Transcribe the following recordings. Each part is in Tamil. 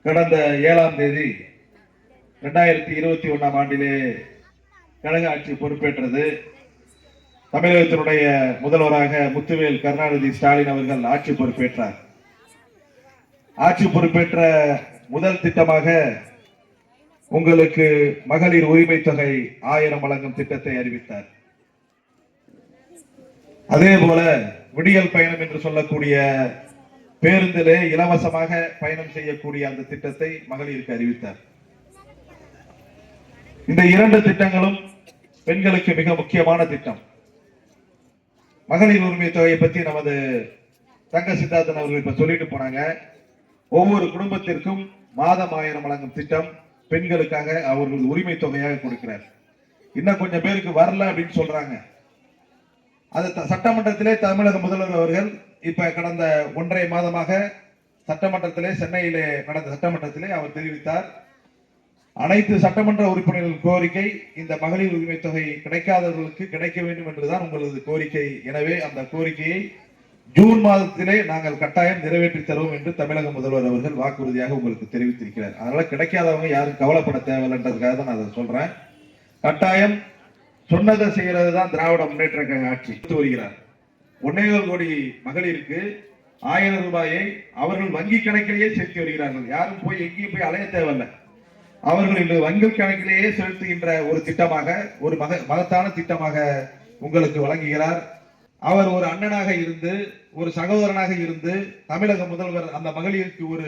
கடந்த 7ஆம் தேதி 2021ஆம் ஆண்டிலே கழக ஆட்சி பொறுப்பேற்றது. தமிழகத்தினுடைய முதல்வராக முத்துவேல் கருணாநிதி ஸ்டாலின் அவர்கள் ஆட்சி பொறுப்பேற்றார். ஆட்சி பொறுப்பேற்ற முதல் திட்டமாக உங்களுக்கு மகளிர் உரிமை தொகை 1000 வழங்கும் திட்டத்தை அறிவித்தார். அதே போல விடியல் பயணம் என்று சொல்லக்கூடிய பேருந்திலே இலவசமாக பயணம் செய்யக்கூடிய அந்த திட்டத்தை மகளிருக்கு அறிவித்தார். இந்த 2 திட்டங்களும் பெண்களுக்கு மிக முக்கியமான திட்டம். மகளிர் உரிமை தொகையை பற்றி நமது தங்க சித்தார்த்தன் அவர்கள் இப்ப சொல்லிட்டு போனாங்க. ஒவ்வொரு குடும்பத்திற்கும் மாதம் 1000 வழங்கும் திட்டம் பெண்களுக்காக அவர்கள் உரிமை தொகையாக கொடுக்கிறார். இன்னும் கொஞ்சம் பேருக்கு வரல அப்படின்னு சொல்றாங்க. அது சட்டமன்றத்திலே தமிழக முதல்வர் அவர்கள் இப்ப கடந்த 1.5 மாதமாக சட்டமன்றத்திலே சென்னையிலே நடந்த சட்டமன்றத்திலே அவர் தெரிவித்தார். அனைத்து சட்டமன்ற உறுப்பினர்கள் கோரிக்கை இந்த மகளிர் உரிமை தொகை கிடைக்காதவர்களுக்கு கிடைக்க வேண்டும் என்றுதான் உங்களது கோரிக்கை. எனவே அந்த கோரிக்கையை ஜூன் மாதத்திலே நாங்கள் கட்டாயம் நிறைவேற்றி தருவோம் என்று தமிழக முதல்வர் அவர்கள் வாக்குறுதியாக உங்களுக்கு தெரிவித்திருக்கிறார். அதனால கிடைக்காதவங்க யாரும் கவலைப்பட தேவையில்லைன்றதுக்காக தான் நான் அதை சொல்றேன். கட்டாயம் சொன்னதை செய்யறது தான் திராவிட முன்னேற்ற கழக ஆட்சி வருகிறார். 1.25 கோடி மகளிருக்கு 1000 ரூபாயை அவர்கள் வங்கி கணக்கிலேயே செலுத்தி வருகிறார்கள். யாரும் போய் எங்கேயும் போய் அலைய தேவையில்லை. அவர்கள் இன்று வங்கி கணக்கிலேயே செலுத்துகின்ற ஒரு திட்டமாக, ஒரு மகத்தான திட்டமாக உங்களுக்கு வழங்குகிறார். அவர் ஒரு அண்ணனாக இருந்து, ஒரு சகோதரனாக இருந்து, தமிழக முதல்வர் அந்த மகளிருக்கு ஒரு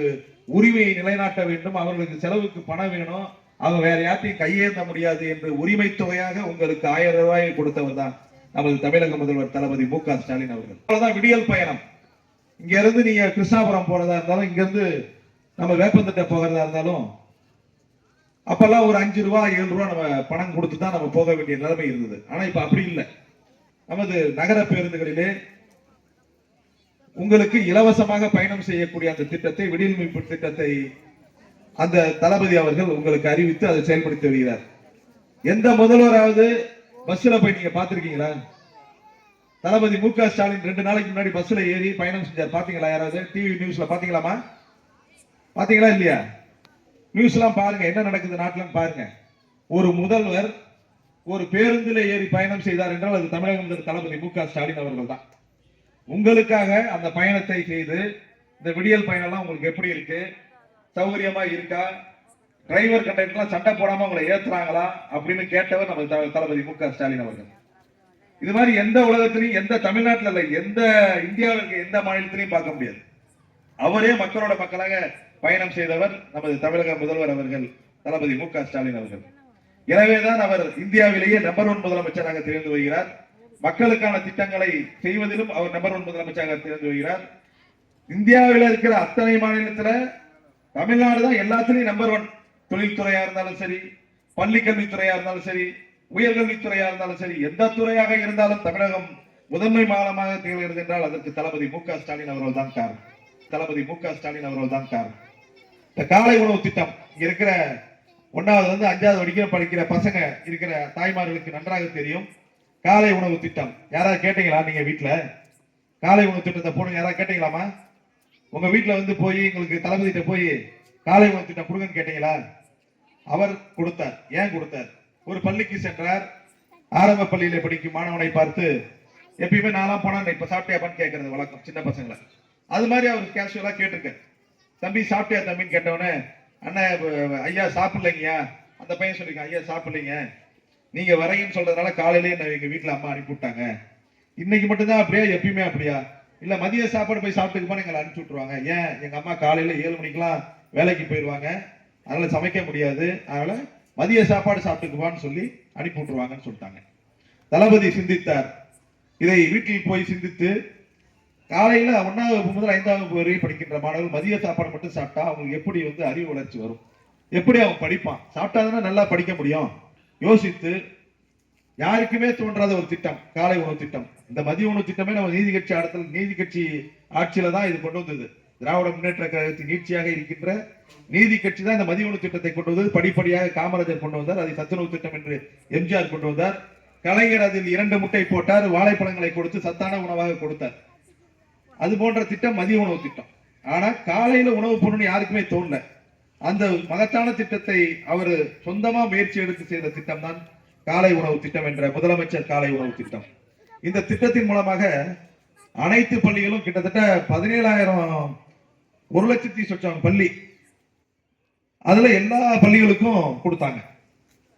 உரிமையை நிலைநாட்ட வேண்டும், அவர்களுக்கு செலவுக்கு பணம் வேணும், அவங்க வேற யார்த்தையும் கையேந்த முடியாது என்று உரிமை தொகையாக உங்களுக்கு 1000 ரூபாயை கொடுத்தவர் தான் நமது தமிழக முதல்வர் தளபதி மு.க. ஸ்டாலின் அவர்கள். அவ்வளவுதான் விடியல் பயணம். இங்க இருந்து நீங்க கிருஷ்ணாபுரம் போறதா இருந்தாலும், இங்க இருந்து நம்ம வேப்பந்தட்டை போகிறதா இருந்தாலும் அப்பெல்லாம் ஒரு 5 ரூபா 7 ரூபா நம்ம பணம் கொடுத்து தான் நம்ம போக வேண்டிய நிலைமை இருந்தது. ஆனா இப்ப அப்படி இல்லை. நமது நகர பேருந்துகளிலே உங்களுக்கு இலவசமாக பயணம் செய்யக்கூடிய அந்த திட்டத்தை, விடியல் மீட்பு திட்டத்தை அந்த தளபதி அவர்கள் உங்களுக்கு அறிவித்து அதை செயல்படுத்தி வருகிறார். எந்த முதல்வராவது பஸ்ல போய் நீங்க பாத்திருக்கீங்களா? தளபதி மு.க. ஸ்டாலின் 2 நாளைக்கு முன்னாடி பஸ்ல ஏறி பயணம் செஞ்சார். பாத்தீங்களா? யாராவது டிவி நியூஸ்ல பாத்தீங்களாமா? பாத்தீங்களா இல்லையா? நியூஸ் எல்லாம் பாருங்க, என்ன நடக்குது நாட்டிலும் பாருங்க. ஒரு முதல்வர் ஒரு பேருந்தில ஏறி பயணம் செய்தார் என்றால் அது தமிழக முதல்வர் தளபதி மு.க. ஸ்டாலின் அவர்கள் தான். உங்களுக்காக அந்த பயணத்தை செய்து, இந்த விடியல் பயணம் எல்லாம் உங்களுக்கு எப்படி இருக்கு? சௌகரியமா இருக்கா? டிரைவர் கண்டக்டர்லாம் சண்டை போடாம உங்களை ஏத்துறாங்களா அப்படின்னு கேட்டவர் நம்ம தளபதி மு.க. ஸ்டாலின் அவர்கள். இது மாதிரி எந்த உலகத்திலையும், எந்த தமிழ்நாட்டில் இல்லை, எந்த இந்தியாவில் இருக்க எந்த மாநிலத்திலையும் பார்க்க முடியாது. அவரே மக்களோட மக்களாக பயணம் செய்தவர் நமது தமிழக முதல்வர் அவர்கள் தளபதி மு.க. ஸ்டாலின் அவர்கள். எனவேதான் அவர் இந்தியாவிலேயே நம்பர் 1 முதலமைச்சராக திகழ்ந்து வருகிறார். மக்களுக்கான திட்டங்களை செய்வதிலும் அவர் நம்பர் 1 முதலமைச்சராக திகழ்ந்து வருகிறார். இந்தியாவில் இருக்கிற அத்தனை மாநிலத்தில் தமிழ்நாடு தான் எல்லாத்திலையும் நம்பர் 1. தொழில்துறையா இருந்தாலும் சரி, பள்ளி கல்வித்துறையா இருந்தாலும் சரி, உயர்கல்வித்துறையா இருந்தாலும் சரி, எந்த துறையாக இருந்தாலும் தமிழகம் முதன்மை மாநிலமாக திகழ்கிறது என்றால் அதற்கு தளபதி மு.க. ஸ்டாலின் அவர்கள் தான் காரணம். தளபதி மு.க. ஸ்டாலின் அவர்கள் தான் காரணம். இந்த காலை உணவு திட்டம் இங்க இருக்கிற 1வது வந்து 5வது வரைக்கும் படிக்கிற பசங்க இருக்கிற தாய்மார்களுக்கு நன்றாக தெரியும். காலை உணவு திட்டம் யாராவது கேட்டீங்களா? நீங்க வீட்டுல காலை உணவு திட்டத்தை போடுங்க, யாராவது கேட்டீங்களாமா? உங்க வீட்டுல வந்து போய் உங்களுக்கு தளபதிட்ட போய் காலை உணவு திட்டம் கொடுங்கன்னு கேட்டீங்களா? அவர் கொடுத்தார். ஏன் கொடுத்தார்? ஒரு பள்ளிக்கு சென்றார். ஆரம்ப பள்ளியில படிக்கும் மாணவனை பார்த்து, எப்பயுமே நான்லாம் போனா இப்ப சாப்பிட்டியாப்பான்னு கேட்கறது வழக்கம் சின்ன பசங்களை. அது மாதிரி அவர் கேஷுவலா கேட்டிருக்க, தம்பி சாப்பிட்டியா தம்பின்னு கேட்டவனே, அண்ணன் ஐயா சாப்பிடலைங்கயா. அந்த பையன் சொல்லிருக்கான், ஐயா சாப்பிடலைங்க, நீங்க வரையின்னு சொல்றதுனால காலையிலேயே எங்க வீட்டுல அம்மா அனுப்பி விட்டாங்க. இன்னைக்கு மட்டும்தான் அப்படியா? எப்பயுமே அப்படியா? இல்ல மதிய சாப்பாடு போய் சாப்பிட்டுக்குப்பான்னு எங்களை அனுப்பிச்சு விட்டுருவாங்க. ஏன்? எங்க அம்மா காலையில 7 மணிக்கெல்லாம் வேலைக்கு போயிடுவாங்க, அதனால சமைக்க முடியாது, அதனால மதிய சாப்பாடு சாப்பிட்டுக்குவான்னு சொல்லி அனுப்பி விட்டுருவாங்கன்னு சொல்லிட்டாங்க. தளபதி சிந்தித்தார். இதை வீட்டில் போய் சிந்தித்து, காலையில 1வது வகுப்பு முதல் 5வது வகுப்பு வரை படிக்கின்ற மாணவர்கள் மதிய சாப்பாடு மட்டும் சாப்பிட்டா அவங்களுக்கு எப்படி வந்து அறிவு வளர்ச்சி வரும்? எப்படி அவன் படிப்பான்? சாப்பிட்டாதானே நல்லா படிக்க முடியும். யோசித்து யாருக்குமே தோன்றாத ஒரு திட்டம் காலை உணவு திட்டம். இந்த மதிய உணவு திட்டமே நம்ம நீதி கட்சி ஆட்சியில தான் இது கொண்டு வந்தது. திராவிட முன்னேற்ற கழகத்தின் நீட்சியாக இருக்கின்ற நீதி கட்சி தான் இந்த மதிய உணவு திட்டத்தை கொண்டு வந்தது. படிப்படியாக காமராஜர் கொண்டு வந்தார். அதை சத்துணவு திட்டம் என்று எம்ஜிஆர் கொண்டு வந்தார். கலைஞர் அதில் 2 முட்டை போட்டார், வாழைப்பழங்களை கொடுத்து சத்தான உணவாக கொடுத்தார். அது போன்ற திட்டம் மதிய உணவு திட்டம். ஆனா காலையில உணவு போடணும்னு யாருக்குமே தோணல. அந்த மகத்தான திட்டத்தை அவர் சொந்தமா முயற்சி எடுத்து செய்த திட்டம் தான் காலை உணவு திட்டம் என்ற முதலமைச்சர் காலை உணவு திட்டம். இந்த திட்டத்தின் மூலமாக அனைத்து பள்ளிகளும் கிட்டத்தட்ட 17,000 1,00,000 பள்ளி, அதுல எல்லா பள்ளிகளுக்கும் கொடுத்தாங்க.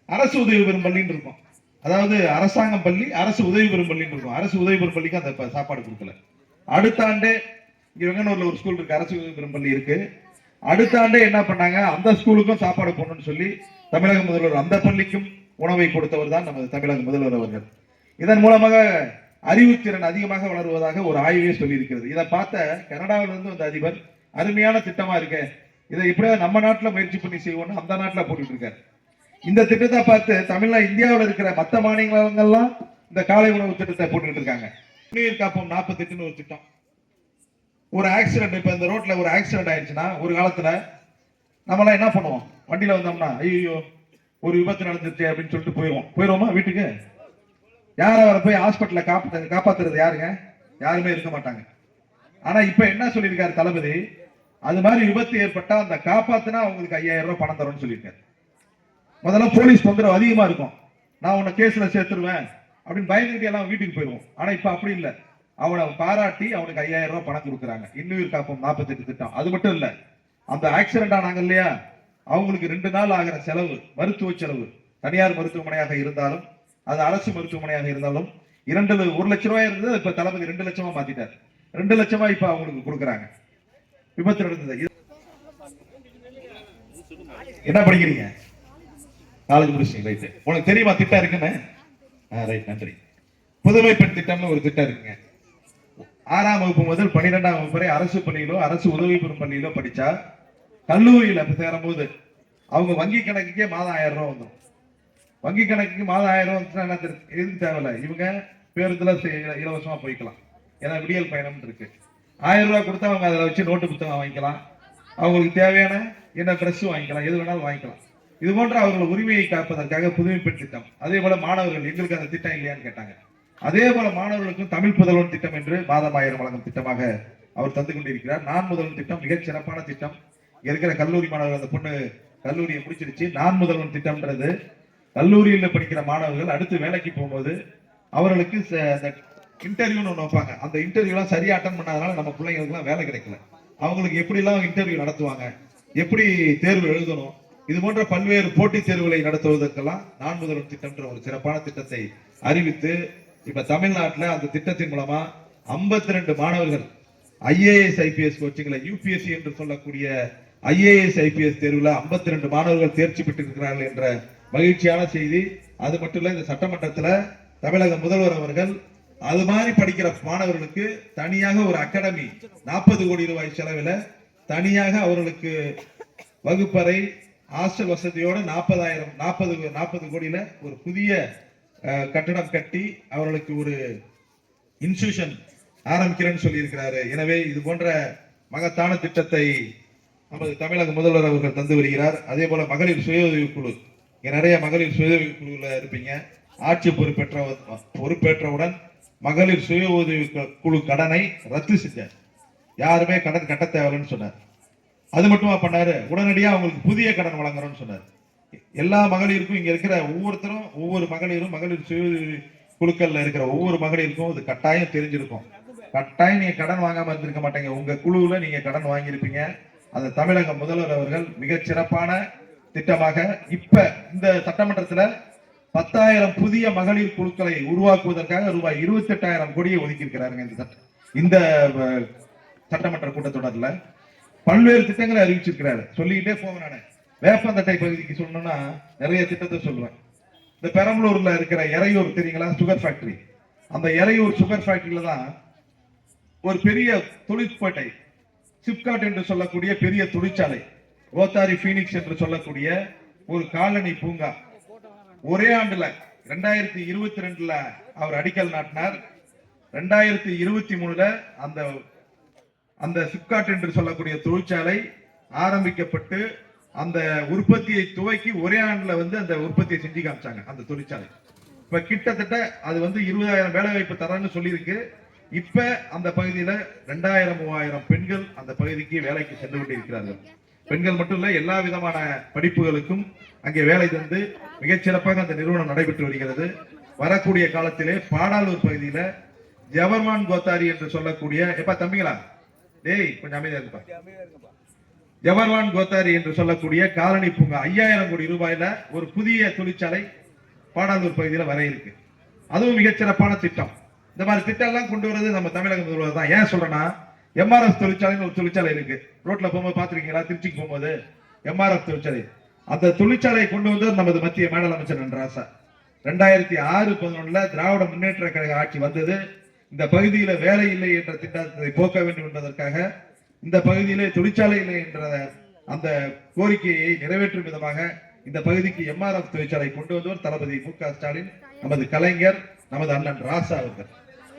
அரசு உதவி பெறும் பள்ளின்னு இருக்கும், அதாவது அரசாங்கம் பள்ளி, அரசு உதவி பெறும் பள்ளின்னு இருக்கும். அரசு உதவி பெறும் பள்ளிக்கு அந்த சாப்பாடு கொடுக்கல. அடுத்த ஆண்டே இங்க வெங்கனூர்ல ஒரு ஸ்கூல் இருக்கு, அரசு உதவி பெறும் பள்ளி இருக்கு. அடுத்த ஆண்டே என்ன பண்ணாங்க, அந்த ஸ்கூலுக்கும் சாப்பாடு போடணும்னு சொல்லி தமிழக முதல்வர் அந்த பள்ளிக்கும் உணவை கொடுத்தவர் தான் நமது தமிழக முதல்வர் அவர்கள். இதன் மூலமாக அறிவுத்திறன் அதிகமாக வளருவதாக ஒரு ஆய்வே சொல்லி இருக்கிறது. இதை பார்த்த கனடாவிலிருந்து வந்த அதிபர் அருமையான திட்டமா இருக்கு, இதை இப்படியாவது நம்ம நாட்டில் முயற்சி பண்ணி செய்வோம்னு அந்த நாட்டில் போட்டுட்டு இருக்காரு. இந்த திட்டத்தை பார்த்து தமிழ்நாடு இந்தியாவில் இருக்கிற மற்ற மாநிலங்கள்லாம் இந்த காலை உணவு திட்டத்தை போட்டுக்கிட்டு இருக்காங்க. குடிநீர் காப்போம் 48 ஒரு திட்டம். ஒரு ஆக்சிடென்ட், இப்ப இந்த ரோட்ல ஒரு ஆக்சிடென்ட் ஆயிடுச்சுன்னா ஒரு காலத்துல நம்மளாம் என்ன பண்ணுவோம், வண்டியில வந்தோம்னா ஐயோ ஒரு விபத்து நடந்துச்சு அப்படின்னு சொல்லிட்டு போயிடுவோமா வீட்டுக்கு? யார வர போய் ஹாஸ்பிட்டல காப்பாத்துறது யாருங்க? யாருமே இருக்க மாட்டாங்க. ஆனா இப்ப என்ன சொல்லியிருக்காரு தளபதி, அது மாதிரி விபத்து ஏற்பட்டா அந்த காப்பாத்தினா அவங்களுக்கு 5,000 ரூபாய் பணம் தரும்னு சொல்லியிருக்காரு. முதல்ல போலீஸ் தொந்தரவு அதிகமா இருக்கும், நான் உன்னை கேஸ்ல சேர்த்துருவேன் அப்படின்னு பயந்துகிட்டு எல்லாம் வீட்டுக்கு போயிடுவோம். ஆனா இப்ப அப்படி இல்லை, அவனை பாராட்டி அவனுக்கு 5,000 ரூபாய் பணம் கொடுக்குறாங்க. இன்னுயிர் காப்போம் 48 திட்டம். அது மட்டும் இல்ல, அந்த ஆக்சிடென்ட் ஆனாங்க இல்லையா, அவங்களுக்கு 2 நாள் ஆகிற செலவு, மருத்துவ செலவு, தனியார் மருத்துவமனையாக இருந்தாலும் அது அரசு மருத்துவமனையாக இருந்தாலும் 1 லட்சம் ரூபாய் இருந்தது, இப்ப தளபதி 2 லட்சமா மாத்திட்டார். 2 லட்சமா இப்ப அவங்களுக்கு கொடுக்குறாங்க. விபத்து நடந்தது. என்ன படிக்கிறீங்க? காலேஜ் முடிச்சீங்க, ரைட். உனக்கு தெரியுமா திட்டம் இருக்குன்னு? ரைட், நன்றி. புதுமை பெண் திட்டம்னு ஒரு திட்டம் இருக்குங்க. 6ஆம் வகுப்பு முதல் 12ஆம் வகுப்பு வரை அரசு பள்ளியிலோ அரசு உதவி பெறும் பள்ளியிலோ படிச்சா கல்லூரியில சேரும் போது அவங்க வங்கி கணக்குக்கே மாதம் 1,000 ரூபாய் வந்துடும். வங்கி கணக்குக்கு மாதம் 1,000 ரூபாய் வந்துச்சுன்னா எதுவும் தேவையில்லை, இவங்க பேருந்துல இலவசமா போய்க்கலாம். ஏன்னா விடியல் பயணம் இருக்கு. 1,000 ரூபாய் கொடுத்தா அவங்க அதில் வச்சு நோட்டு புத்தகம் வாங்கிக்கலாம், அவங்களுக்கு தேவையான என்ன ட்ரெஸ் வாங்கிக்கலாம், எது வேணாலும் வாங்கிக்கலாம். இது போன்ற அவர்கள் உரிமையை காப்பதற்காக புதுமை பெண் திட்டம். அதே போல மாணவர்கள், எங்களுக்கு அந்த திட்டம் இல்லையான்னு கேட்டாங்க. அதே போல மாணவர்களுக்கும் தமிழ் புதல்வன் திட்டம் என்று மாதம் 1000 வழங்கும் திட்டமாக அவர் தந்து கொண்டிருக்கிறார். நான் முதல்வன் திட்டம் மிகச் சிறப்பான திட்டம். இங்க இருக்கிற கல்லூரி மாணவர்கள், அந்த பொண்ணு கல்லூரியை முடிச்சிருச்சு. நான் முதல்வன் திட்டம்ன்றது கல்லூரியில் படிக்கிற மாணவர்கள் அடுத்து வேலைக்கு போகும்போது அவர்களுக்கு இன்டர்வியூன்னு ஒன்று வைப்பாங்க. அந்த இன்டர்வியூலாம் சரியா அட்டன் பண்ணாதனால நம்ம பிள்ளைங்களுக்குலாம் வேலை கிடைக்கல. அவங்களுக்கு எப்படிலாம் இன்டர்வியூ நடத்துவாங்க, எப்படி தேர்வு எழுதணும், இது போன்ற பல்வேறு போட்டித் தேர்வுகளை நடத்துவதற்கெல்லாம் நான் முதல்வன் திட்டம்ன்ற ஒரு சிறப்பான திட்டத்தை அறிவித்து இப்ப தமிழ்நாட்டில் அந்த திட்டத்தின் மூலமா 52 மாணவர்கள் ஐஏஎஸ் ஐபிஎஸ் கோச்சிங்ல யூபிஎஸ்சி என்று சொல்லக்கூடிய ஐஏஎஸ் ஐபிஎஸ் தேர்வுல 52 மாணவர்கள் தேர்ச்சி பெற்றிருக்கிறார்கள் என்ற மகிழ்ச்சியான செய்தி. அது மட்டும் இல்ல, இந்த சட்டமன்றத்தில் தமிழக முதல்வர் அவர்கள் அது மாதிரி படிக்கிற மாணவர்களுக்கு தனியாக ஒரு அகாடமி 40 கோடி ரூபாய் செலவில் தனியாக அவர்களுக்கு வகுப்பறை ஹாஸ்டல் வசதியோட 40 கோடியில ஒரு புதிய கட்டடம் கட்டி அவர்களுக்கு ஒரு இன்ஸ்டிடியூஷன் ஆரம்பிக்கிறேன்னு சொல்லி இருக்கிறாரு. எனவே இது போன்ற மகத்தான திட்டத்தை நமது தமிழக முதல்வர் அவர்கள் தந்து வருகிறார். அதே போல மகளிர் சுய உதவி குழு, இங்க நிறைய மகளிர் சுய உதவி குழுல இருப்பீங்க. ஆட்சி பொறுப்பேற்றவுடன் மகளிர் சுய உதவி குழு கடனை ரத்து செஞ்சார். யாருமே கடன் கட்ட தேவைன்னு சொன்னார். அது மட்டுமா பண்ணாரு, உடனடியாக அவங்களுக்கு புதிய கடன் வழங்குறோம்னு சொன்னார். எல்லா மகளிருக்கும், இங்க இருக்கிற ஒவ்வொருத்தரும் ஒவ்வொரு மகளிரும் மகளிர் சுய குழுக்கள்ல இருக்கிற ஒவ்வொரு மகளிருக்கும் இது கட்டாயம் தெரிஞ்சிருக்கும். கட்டாயம் நீங்க கடன் வாங்காம இருந்திருக்க மாட்டீங்க. உங்க குழுவுல நீங்க கடன் வாங்கியிருப்பீங்க. அந்த தமிழக முதல்வர் அவர்கள் மிகச் சிறப்பான திட்டமாக இப்ப இந்த சட்டமன்றத்துல 10,000 புதிய மகளிர் குழுக்களை உருவாக்குவதற்காக ரூபாய் 28,000 கோடியை ஒதுக்கி இருக்கிறாருங்க. இந்த சட்டமன்ற கூட்டத்தொடர்ல பல்வேறு திட்டங்களை அறிவிச்சிருக்கிறாரு. சொல்லிக்கிட்டே போங்க. நானு வேப்பந்தட்டை பகுதிக்கு சொல்லணும்னா நிறைய திட்டத்தை சொல்லுவேன். இந்த பெரம்பலூர்ல இருக்கிற எறையூர் தெரியுங்களா, சுகர் ஃபேக்டரி. அந்த எறையூர் சுகர் ஃபேக்டரியில தான் ஒரு பெரிய தொழிற்பேட்டை, சிப்காட் என்று சொல்லக்கூடிய பெரிய தொழிற்சாலை, கோத்தாரி பீனிக்ஸ் என்று சொல்லக்கூடிய ஒரு காலனி பூங்கா ஒரே ஆண்டுல 2022ல அவர் அடிக்கல் நாட்டினார். 2023ல அந்த சிப்காட் என்று சொல்லக்கூடிய தொழிற்சாலை ஆரம்பிக்கப்பட்டு அந்த உற்பத்தியை துவக்கி ஒரே ஆண்டுல அந்த உற்பத்தியை செஞ்சு காமிச்சாங்க அந்த தொழிற்சாலை. இப்ப கிட்டத்தட்ட அது 20,000 வேலை வாய்ப்பு தரன்னு சொல்லியிருக்கு. இப்ப அந்த பகுதியில 2,000-3,000 பெண்கள் அந்த பகுதிக்கு வேலைக்கு சென்று கொண்டிருக்கிறார்கள். பெண்கள் மட்டும் இல்ல, எல்லா விதமான படிப்புகளுக்கும் அங்கே வேலை தந்து மிகச்சிறப்பாக அந்த நிறுவனம் நடைபெற்று வருகிறது. வரக்கூடிய காலத்திலே பாடாலூர் பகுதியில ஜவஹர்லால் கோத்தாரி என்று சொல்லக்கூடிய, எப்ப தம்பிங்களா டேய் கொஞ்சம் அமைதியா இருப்பா, ஜவஹர்லால் கோத்தாரி என்று சொல்லக்கூடிய காலனி பூங்கா 5000 கோடி ரூபாயில ஒரு புதிய தொழிற்சாலை பாடாலூர் பகுதியில வர இருக்கு. அதுவும் மிகச்சிறப்பான திட்டம். இந்த மாதிரி திட்டம் எல்லாம் கொண்டு வரது நம்ம தமிழக முதல்வர் தான். ஏன் சொல்றேன்னா, எம்ஆர்எஃப் தொழிற்சாலைன்னு ஒரு தொழிற்சாலை இருக்கு. ரோட்ல போகும்போது பாத்துருக்கீங்களா? திருச்சிக்கு போகும்போது எம்ஆர்எஃப் தொழிற்சாலை, அந்த தொழிற்சாலையை கொண்டு வந்து நமது மத்திய மாநில அமைச்சர் நன்ராசா 2006-11 திராவிட முன்னேற்ற கழக ஆட்சி வந்தது. இந்த பகுதியில வேலை இல்லை என்ற திட்டத்தை போக்க வேண்டும் என்பதற்காக, இந்த பகுதியிலே தொழிற்சாலை இல்லை என்ற அந்த கோரிக்கையை நிறைவேற்றும் விதமாக இந்த பகுதிக்கு எம்ஆர்எஃப் தொழிற்சாலை கொண்டு வந்தவர் தளபதி மு.க. ஸ்டாலின், நமது கலைஞர், நமது அண்ணன் ராசா அவர்கள்.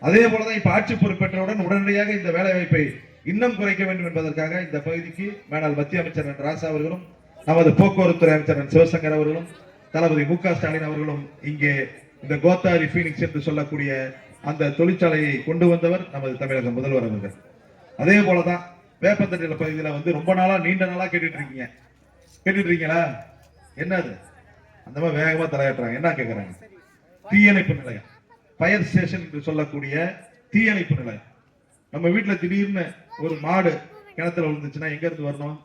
அதே போலதான் இப்ப ஆட்சி பொறுப்பேற்றவுடன் உடனடியாக இந்த வேலை வாய்ப்பை இன்னும் குறைக்க வேண்டும் என்பதற்காக இந்த பகுதிக்கு மேனால் மத்திய அமைச்சர் ராசா அவர்களும், நமது போக்குவரத்துறை அமைச்சர் சிவசங்கர் அவர்களும், தளபதி மு.க. ஸ்டாலின் அவர்களும் இங்கே இந்த கோத்தாரி பீனிக்ஸ் என்று சொல்லக்கூடிய அந்த தொழிற்சாலையை கொண்டு வந்தவர் நமது தமிழக முதல்வர் அவர்கள். அதே போலதான் வேப்பந்தட்டில பகுதியில வந்து ரொம்ப நாளா, நீண்ட நாளா கேட்டுட்டு இருக்கீங்களா? என்னது அந்த மாதிரி வேகமா தலையாட்டுறாங்க. என்ன கேட்கறாங்க? தீயணைப்பு நிலையம், ஃபயர் ஸ்டேஷன் என்று சொல்லக்கூடிய தீயணைப்பு நிலையம். நம்ம வீட்டுல திடீர்னு ஒரு மாடு கிணத்துல விழுந்துச்சுன்னா எங்க இருந்து வரணும்?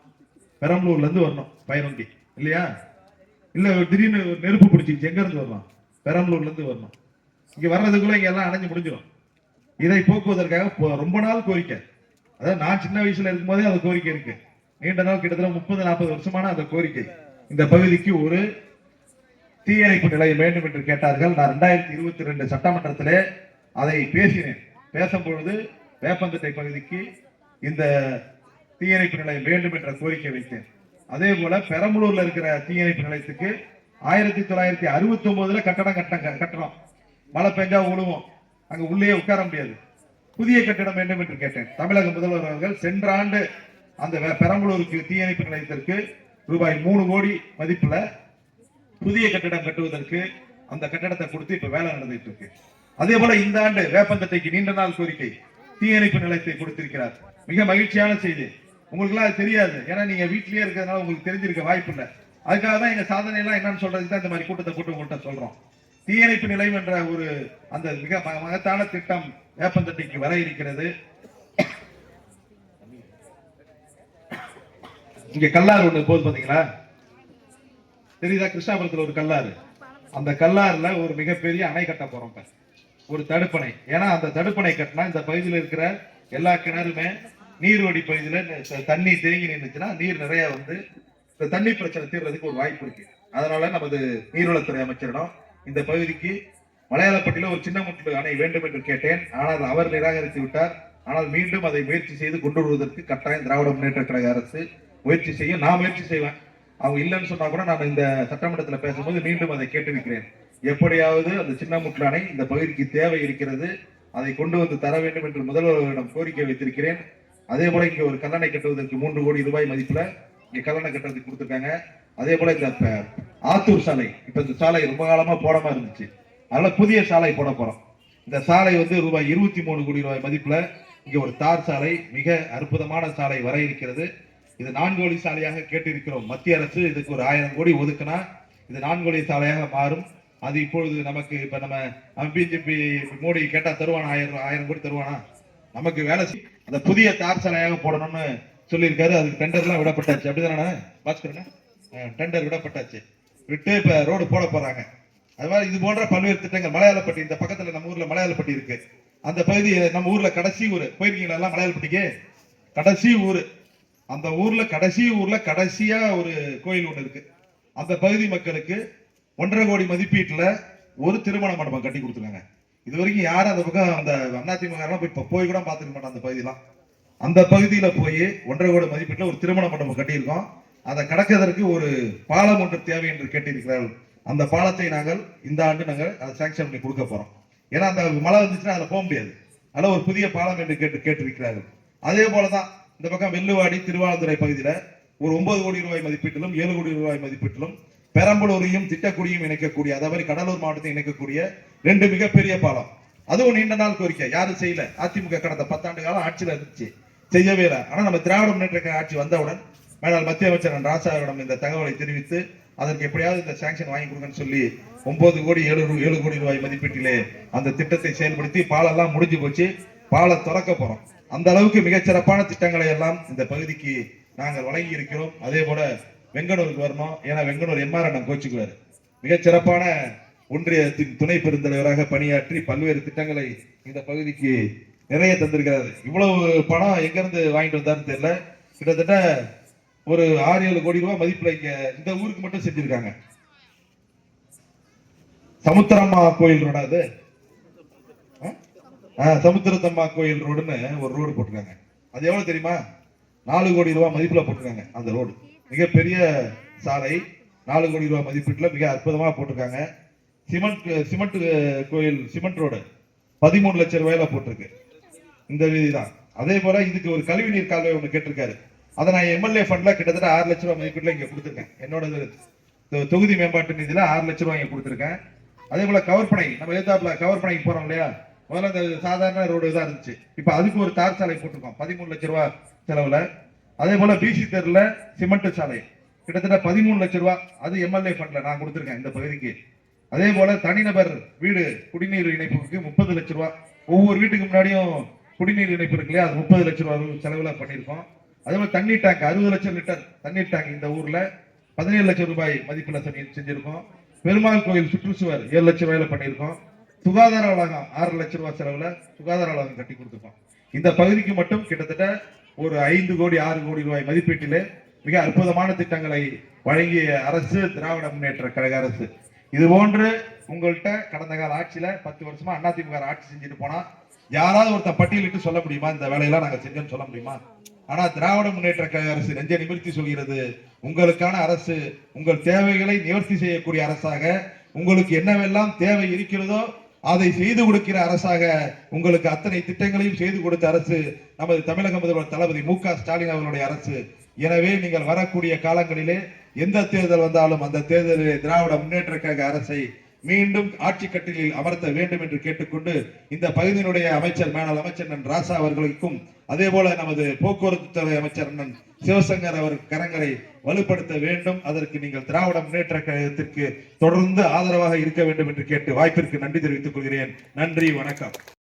பெரம்பலூர்ல இருந்து வரணும், ஃபயர் வண்டி இல்லையா? இல்ல திடீர்னு நெருப்பு பிடிச்சிச்சு, எங்க இருந்து வரணும்? பெரம்பலூர்ல இருந்து வரணும். இங்க வர்றதுக்குள்ள இங்க எல்லாம் அணைஞ்சு முடிஞ்சிடும். இதை போக்குவதற்காக ரொம்ப நாள் கோரிக்கை, அதாவது நான் சின்ன வயசுல இருக்கும் போதே அந்த கோரிக்கை இருக்கு. நீண்ட நாள், கிட்டத்தட்ட 30-40 வருஷமான அந்த கோரிக்கை. இந்த பகுதிக்கு ஒரு தீயணைப்பு நிலையம் வேண்டும் என்று கேட்டார்கள். நான் 2022 சட்டமன்றத்திலே அதை பேசினேன். பேசும்பொழுது வேப்பந்தட்டை பகுதிக்கு இந்த தீயணைப்பு நிலையம் வேண்டும் என்ற கோரிக்கை வைத்தேன். அதே போல பெரம்பலூர்ல இருக்கிற தீயணைப்பு நிலையத்துக்கு 1969 கட்டணம் மழை பெஞ்சா உழுவும், அங்க உள்ளே உட்கார முடியாது, புதிய கட்டிடம் வேண்டும் என்று கேட்டேன். தமிழக முதல்வர் அவர்கள் சென்ற ஆண்டு அந்த பெரம்பலூருக்கு தீயணைப்பு நிலையத்திற்கு ரூபாய் 3 கோடி மதிப்புல புதிய கட்டிடம் கட்டுவதற்கு அந்த கட்டடத்தை கொடுத்து இப்ப வேலை நடந்துட்டு இருக்கு. அதே போல இந்த ஆண்டு வேப்பந்தட்டைக்கு நீண்ட நாள் கோரிக்கை தீயணைப்பு நிலையத்தை கொடுத்திருக்கிறார். மிக மகிழ்ச்சியான செய்தி. உங்களுக்கு எல்லாம் அது தெரியாது, ஏன்னா நீங்க வீட்லயே இருக்கிறதுனால உங்களுக்கு தெரிஞ்சிருக்க வாய்ப்பு இல்லை. அதுக்காக தான் எங்க சாதனை எல்லாம் என்னன்னு சொல்றதுக்கு தான் இந்த மாதிரி கூட்டத்தை கூட்டு உங்கள்கிட்ட சொல்றோம். தீயணைப்பு நிலையம் என்ற ஒரு அந்த மிக மகத்தான திட்டம் வேப்பந்தட்டைக்கு வர இருக்கிறது. இங்க கல்லாறு ஒண்ணு போகுது பாத்தீங்களா, தெரியுதா? கிருஷ்ணாபுரத்துல ஒரு கல்லாறு, அந்த கல்லாறுல ஒரு மிகப்பெரிய அணை கட்ட போறோம், ஒரு தடுப்பணை. ஏன்னா அந்த தடுப்பணை கட்டினா இந்த பகுதியில் இருக்கிற எல்லா கிணறுமே நீர்வடி பகுதியில தண்ணி தேங்கி நின்றுச்சுன்னா நீர் நிறைய வந்து இந்த தண்ணி பிரச்சனை தீர்றதுக்கு ஒரு வாய்ப்பு இருக்கு. அதனால நமது நீர்வளத்துறை அமைச்சரிடம் இந்த பகுதிக்கு மலையாளப்பட்டியில ஒரு சின்ன முட்டு அணை வேண்டும் என்று கேட்டேன். ஆனால் அவர் நிராகரித்து விட்டார். ஆனால் மீண்டும் அதை முயற்சி செய்து கொண்டு வருவதற்கு கட்டாயம் திராவிட முன்னேற்ற கழக அரசு முயற்சி செய்யும். நான் முயற்சி செய்வேன். அவங்க இல்லைன்னு சொன்னா கூட நான் இந்த சட்டமன்றத்தில் பேசும்போது மீண்டும் அதை கேட்டிருக்கிறேன். எப்படியாவது அந்த சின்ன முட்டு அணை இந்த பகுதிக்கு தேவை இருக்கிறது, அதை கொண்டு வந்து தர வேண்டும் என்று முதல்வரிடம் கோரிக்கை வைத்திருக்கிறேன். அதே போல இங்க ஒரு கல்லணை கட்டுவதற்கு 3 கோடி ரூபாய் மதிப்புல இங்க கல்லணை கட்டுறதுக்கு கொடுத்திருக்காங்க. அதே போல இந்த ஆத்தூர் சாலை, இப்ப இந்த சாலை ரொம்ப காலமா போடாம இருந்துச்சு, அதனால புதிய சாலை போட போறோம். இந்த சாலை வந்து ரூபாய் 23 கோடி ரூபாய் மதிப்புல இங்க ஒரு தார் சாலை, மிக அற்புதமான சாலை வர இருக்கிறது. இது 4 வழி சாலையாக கேட்டிருக்கிறோம். மத்திய அரசு இதுக்கு ஒரு 1000 கோடி ஒதுக்கினா இது 4 வழி சாலையாக மாறும். அது இப்பொழுது நமக்கு இப்ப நம்ம பிஜேபி மோடி கேட்டா தருவானா? 1000 கோடி தருவானா? நமக்கு வேலை அந்த புதிய தார் சாலையாக போடணும்னு சொல்லியிருக்காரு. அதுக்கு டெண்டர் எல்லாம் விடப்பட்டாச்சு, அப்படிதானே பாஸ்கரன்? டெண்டர் விடப்பட்டாச்சு, விட்டு இப்ப ரோடு போட போறாங்க. அது மாதிரி இது போன்ற பல்வேறு திட்டங்கள். மலையாளப்பட்டி இந்த பக்கத்துல நம்ம ஊர்ல மலையாளப்பட்டி இருக்கு, அந்த பகுதி நம்ம ஊர்ல கடைசி ஊர். போயிருக்கீங்களா எல்லாம் மலையாளப்பட்டிக்கு? கடைசி ஊர், அந்த ஊர்ல கடைசியா ஒரு கோயில் ஒண்ணு இருக்கு. அந்த பகுதி மக்களுக்கு 1.5 கோடி மதிப்பீட்டுல ஒரு திருமண மண்டபம் கட்டி கொடுத்துருக்காங்க. இது வரைக்கும் யாரும் அந்த பக்கம் அந்த அதிமுக போய் கூட பாத்துக்க மாட்டோம். அந்த பகுதியெல்லாம், அந்த பகுதியில போய் 1.5 கோடி மதிப்பீட்டுல ஒரு திருமண மண்டபம் கட்டியிருக்கோம். அதை கடக்கிறதுக்கு ஒரு பாலம் ஒன்று தேவை என்று கேட்டிருக்கிறார்கள். அந்த பாலத்தை நாங்கள் இந்த ஆண்டு நாங்கள் அதை சாங்ஷன் பண்ணி கொடுக்க போறோம். ஏன்னா அந்த மழை வந்துச்சுன்னா அதில் போக முடியாது, அதில் ஒரு புதிய பாலம் என்று கேட்டிருக்கிறார்கள். அதே போலதான் இந்த பக்கம் வெள்ளுவாடி திருவாளந்துறை பகுதியில ஒரு 9 கோடி ரூபாய் மதிப்பீட்டிலும் 7 கோடி ரூபாய் மதிப்பீட்டிலும் பெரம்பலூரையும் திட்டக்குடியும் இணைக்கக்கூடிய, அதாவது கடலூர் மாவட்டத்தை இணைக்கக்கூடிய 2 மிகப்பெரிய பாலம். அதுவும் நீண்ட நாள் கோரிக்கை, யாரும் செய்யல. அதிமுக கடந்த 10 ஆண்டு காலம் ஆட்சியில் இருந்துச்சு, செய்யவே இல்லை. ஆனா நம்ம திராவிட முன்னேற்ற ஆட்சி வந்தவுடன் மேலாள் மத்திய அமைச்சர் ராசாவிடம் இந்த தகவலை தெரிவித்து அதற்கு எப்படியாவது இந்த சாங்ஷன் வாங்கி கொடுங்கன்னு சொல்லி 9 கோடி 7 கோடி ரூபாய் மதிப்பீட்டிலே அந்த திட்டத்தை செயல்படுத்தி பாலெல்லாம் முடிஞ்சு போச்சு. பாலை திறக்க போறோம். அந்த அளவுக்கு மிகச்சிறப்பான திட்டங்களை எல்லாம் இந்த பகுதிக்கு நாங்கள் வழங்கி இருக்கிறோம். அதே போல வெங்கனூருக்கு வரணும். ஏன்னா வெங்கனூர் எம்ஆர் அண்ணன் கோச்சுக்குவார். மிகச்சிறப்பான ஒன்றியத்தின் துணை பெருந்தலைவராக பணியாற்றி பல்வேறு திட்டங்களை இந்த பகுதிக்கு நிறைய தந்திருக்கிறார். இவ்வளவு பணம் எங்க இருந்து வாங்கிட்டு வந்தாருன்னு தெரியல. கிட்டத்தட்ட ஒரு 6-7 கோடி ரூபாய் மதிப்புல இங்க இந்த ஊருக்கு மட்டும் செஞ்சிருக்காங்க. சமுத்திரம்மா கோயில் ரோடா அது? சமுத்திரத்தம்மா கோயில் ரோடுன்னு ஒரு ரோடு போட்டிருக்காங்க. அது எவ்வளவு தெரியுமா? 4 கோடி ரூபாய் மதிப்புல போட்டிருக்காங்க. அந்த ரோடு மிகப்பெரிய சாலை, 4 கோடி ரூபாய் மதிப்பீட்டுல மிக அற்புதமா போட்டிருக்காங்க. சிமெண்ட் கோயில் சிமெண்ட் ரோடு 13 லட்சம் ரூபாயில போட்டிருக்கு. இந்த வீதி தான். அதே போல இதுக்கு ஒரு கழிவுநீர் கால்வாய் ஒண்ணு கேட்டிருக்காரு. அதை நான் எம்எல்ஏ ஃபண்ட்ல கிட்டத்தட்ட 6 லட்சம் ரூபாய் மதிப்பீட்டுல இங்க கொடுத்துருக்கேன். என்னோட தொகுதி மேம்பாட்டு நிதியில 6 லட்சம் ரூபாய் இங்க கொடுத்துருக்கேன். அதே போல கவர்பனை, நம்ம எதிர்த்தாப்புல கவர்பனைக்கு போறோம் இல்லையா, முதல்ல அந்த சாதாரண ரோடு தான் இருந்துச்சு. இப்ப அதுக்கு ஒரு தார் சாலை போட்டிருக்கோம் 13 லட்சம் ரூபாய் செலவுல. அதே போல பிசி தெருல சிமெண்ட் சாலை கிட்டத்தட்ட 13 லட்சம் ரூபாய், அது எம்எல்ஏ ஃபண்ட்ல நான் கொடுத்துருக்கேன் இந்த பகுதிக்கு. அதே போல தனிநபர் வீடு குடிநீர் இணைப்புக்கு 30 லட்சம் ரூபாய். ஒவ்வொரு வீட்டுக்கு முன்னாடியும் குடிநீர் இணைப்பு இருக்கு இல்லையா, அது 30 லட்சம் ரூபாய் செலவுல பண்ணியிருக்கோம். அதே போல தண்ணீர் டேங்க் 60 லட்சம் லிட்டர் தண்ணீர் டேங்க் இந்த ஊர்ல 17 லட்சம் ரூபாய் மதிப்புல செஞ்சிருக்கோம். பெருமாள் கோயில் சுற்றுச்சுவர் 7 லட்சம் ரூபாயில பண்ணியிருக்கோம். சுகாதார வளாகம் 6 லட்சம் ரூபாய் செலவுல சுகாதார வளாகம் கட்டி கொடுத்துருக்கோம். இந்த பகுதிக்கு மட்டும் கிட்டத்தட்ட ஒரு 5 கோடி 6 கோடி ரூபாய் மதிப்பீட்டிலே மிக அற்புதமான திட்டங்களை வழங்கிய அரசு திராவிட முன்னேற்ற கழக அரசு. இது போன்று உங்கள்கிட்ட கடந்த கால ஆட்சியில 10 வருஷமா அதிமுக ஆட்சி செஞ்சுட்டு போனா யாராவது ஒருத்தர் பட்டியலிட்டு சொல்ல முடியுமா இந்த வேலையெல்லாம் நாங்க செஞ்சோம்னு சொல்ல முடியுமா? ஆனா திராவிட முன்னேற்ற கழக அரசு நெஞ்சை நிமிர்த்தி சொல்கிறது, உங்களுக்கான அரசு, உங்கள் தேவைகளை நிவர்த்தி செய்யக்கூடிய அரசாக, உங்களுக்கு என்னவெல்லாம் தேவை இருக்கிறதோ அதை செய்து கொடுக்கிற அரசாக, உங்களுக்கு அத்தனை திட்டங்களையும் செய்து கொடுத்த அரசு நமது தமிழக முதல்வர் தளபதி மு.க. ஸ்டாலின் அவர்களுடைய அரசு. எனவே நீங்கள் வரக்கூடிய காலங்களிலே எந்த தேர்தல் வந்தாலும் அந்த தேர்தலில் திராவிட முன்னேற்ற கழக அரசை மீண்டும் ஆட்சி கட்டிலில் அமர்த்த வேண்டும் என்று கேட்டுக்கொண்டு இந்த பகுதியினுடைய அமைச்சர் மேலாள் அமைச்சர் ராசா அவர்களுக்கும் அதே போல நமது போக்குவரத்து துறை அமைச்சர் சிவசங்கர் அவர் கரங்களை வலுப்படுத்த வேண்டும். அதற்கு நீங்கள் திராவிட முன்னேற்ற கழகத்திற்கு தொடர்ந்து ஆதரவாக இருக்க வேண்டும் என்று கேட்டு வாய்ப்பிற்கு நன்றி தெரிவித்துக் கொள்கிறேன். நன்றி, வணக்கம்.